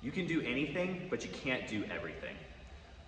You can do anything, but you can't do everything.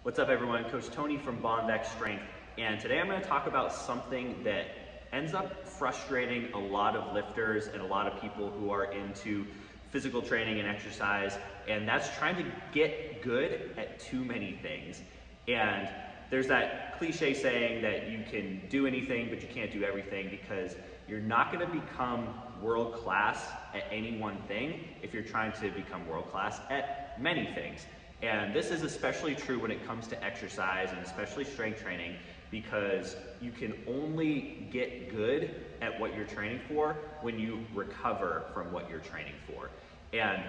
What's up everyone, Coach Tony from Bonvex Strength, and today I'm going to talk about something that ends up frustrating a lot of lifters and a lot of people who are into physical training and exercise, and that's trying to get good at too many things. And there's that cliche saying that you can do anything, but you can't do everything, because you're not going to become world class at any one thing if you're trying to become world class at many things. And this is especially true when it comes to exercise and especially strength training, because you can only get good at what you're training for when you recover from what you're training for. And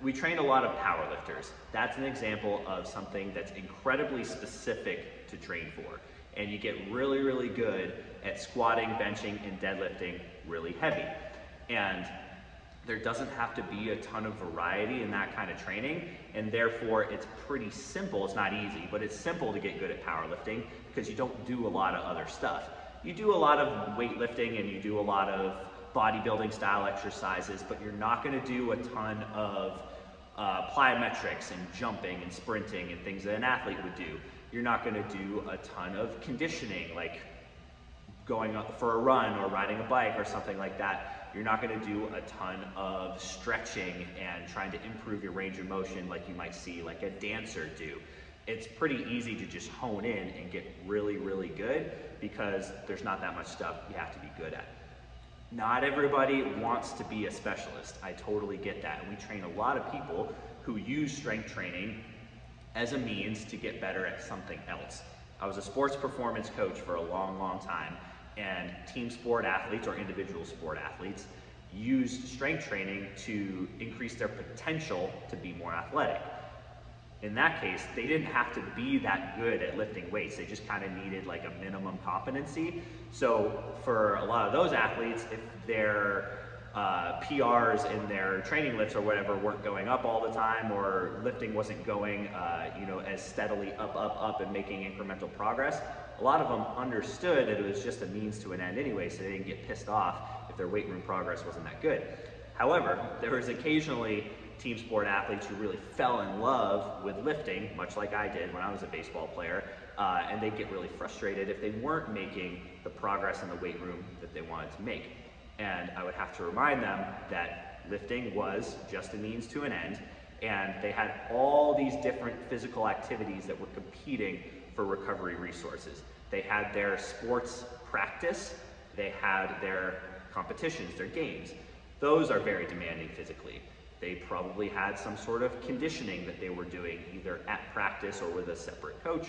we train a lot of power lifters. That's an example of something that's incredibly specific to train for. And you get really, really good at squatting, benching, and deadlifting really heavy. And there doesn't have to be a ton of variety in that kind of training, and therefore it's pretty simple. It's not easy, but it's simple to get good at powerlifting because you don't do a lot of other stuff. You do a lot of weightlifting and you do a lot of bodybuilding style exercises, but you're not going to do a ton of plyometrics and jumping and sprinting and things that an athlete would do. You're not going to do a ton of conditioning, like going for a run or riding a bike or something like that. You're not going to do a ton of stretching and trying to improve your range of motion like you might see like a dancer do. It's pretty easy to just hone in and get really, really good because there's not that much stuff you have to be good at. Not everybody wants to be a specialist. I totally get that. And we train a lot of people who use strength training as a means to get better at something else. I was a sports performance coach for a long, long time, and team sport athletes or individual sport athletes use strength training to increase their potential to be more athletic. In that case, they didn't have to be that good at lifting weights. They just kind of needed like a minimum competency. So for a lot of those athletes, if their PRs in their training lifts or whatever weren't going up all the time, or lifting wasn't going as steadily up and making incremental progress, a lot of them understood that it was just a means to an end anyway, so they didn't get pissed off if their weight room progress wasn't that good. However, there was occasionally team sport athletes who really fell in love with lifting, much like I did when I was a baseball player, and they'd get really frustrated if they weren't making the progress in the weight room that they wanted to make. And I would have to remind them that lifting was just a means to an end, and they had all these different physical activities that were competing for recovery resources. They had their sports practice, they had their competitions, their games. Those are very demanding physically. They probably had some sort of conditioning that they were doing either at practice or with a separate coach.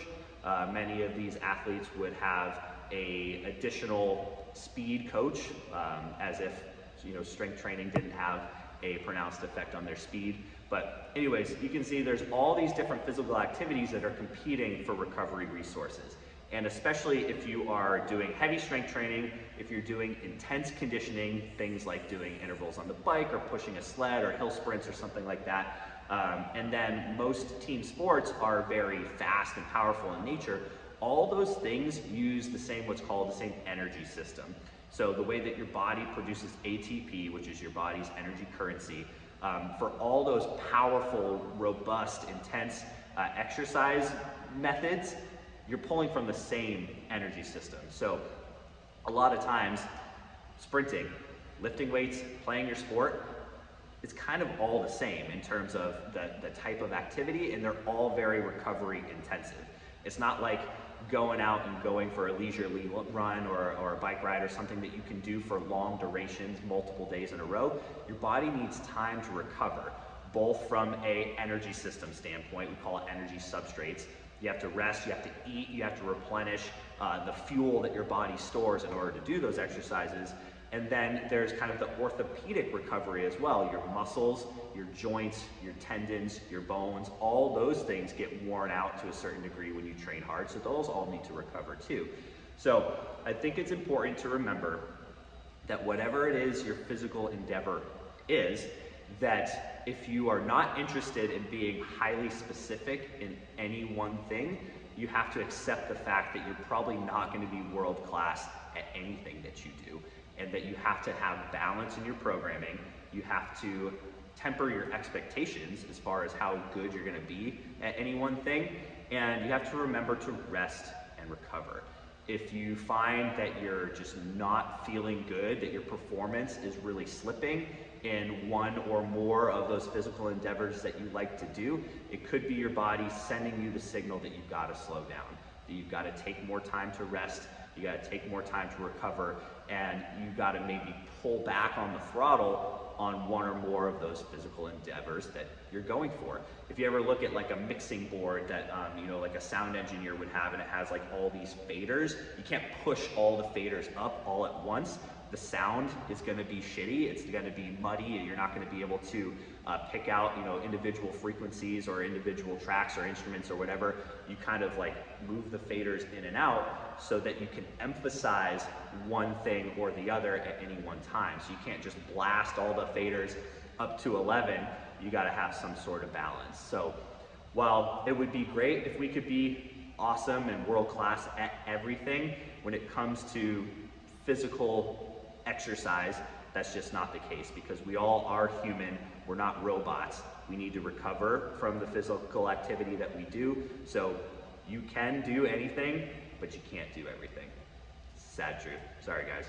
Many of these athletes would have an additional speed coach, as if strength training didn't have a pronounced effect on their speed. But anyways, you can see there's all these different physical activities that are competing for recovery resources. And especially if you are doing heavy strength training, if you're doing intense conditioning, things like doing intervals on the bike or pushing a sled or hill sprints or something like that. And then most team sports are very fast and powerful in nature. All those things use what's called the same energy system. So the way that your body produces ATP, which is your body's energy currency, for all those powerful, robust, intense exercise methods, you're pulling from the same energy system. So a lot of times, sprinting, lifting weights, playing your sport, it's kind of all the same in terms of the type of activity, and they're all very recovery intensive. It's not like going out and going for a leisurely run or a bike ride or something that you can do for long durations, multiple days in a row. Your body needs time to recover, both from an energy system standpoint. We call it energy substrates. You have to rest, you have to eat, you have to replenish the fuel that your body stores in order to do those exercises. And then there's kind of the orthopedic recovery as well. Your muscles, your joints, your tendons, your bones, all those things get worn out to a certain degree when you train hard. So those all need to recover too. So I think it's important to remember that whatever it is your physical endeavor is, that if you are not interested in being highly specific in any one thing, you have to accept the fact that you're probably not going to be world class at anything that you do, and that you have to have balance in your programming. You have to temper your expectations as far as how good you're gonna be at any one thing, and you have to remember to rest and recover. If you find that you're just not feeling good, that your performance is really slipping in one or more of those physical endeavors that you like to do, it could be your body sending you the signal that you've got to slow down, that you've got to take more time to rest, you got to take more time to recover, and you got to maybe pull back on the throttle on one or more of those physical endeavors that you're going for. If you ever look at like a mixing board that you know, like a sound engineer would have, and it has like all these faders, you can't push all the faders up all at once. The sound is going to be shitty, it's going to be muddy, and you're not going to be able to pick out, you know, individual frequencies or individual tracks or instruments or whatever. You kind of like move the faders in and out so that you can emphasize one thing or the other at any one time. So you can't just blast all the faders up to 11, you got to have some sort of balance. So while it would be great if we could be awesome and world-class at everything, when it comes to physical exercise, that's just not the case, because we all are human, we're not robots. We need to recover from the physical activity that we do. So you can do anything, but you can't do everything. Sad truth. Sorry guys.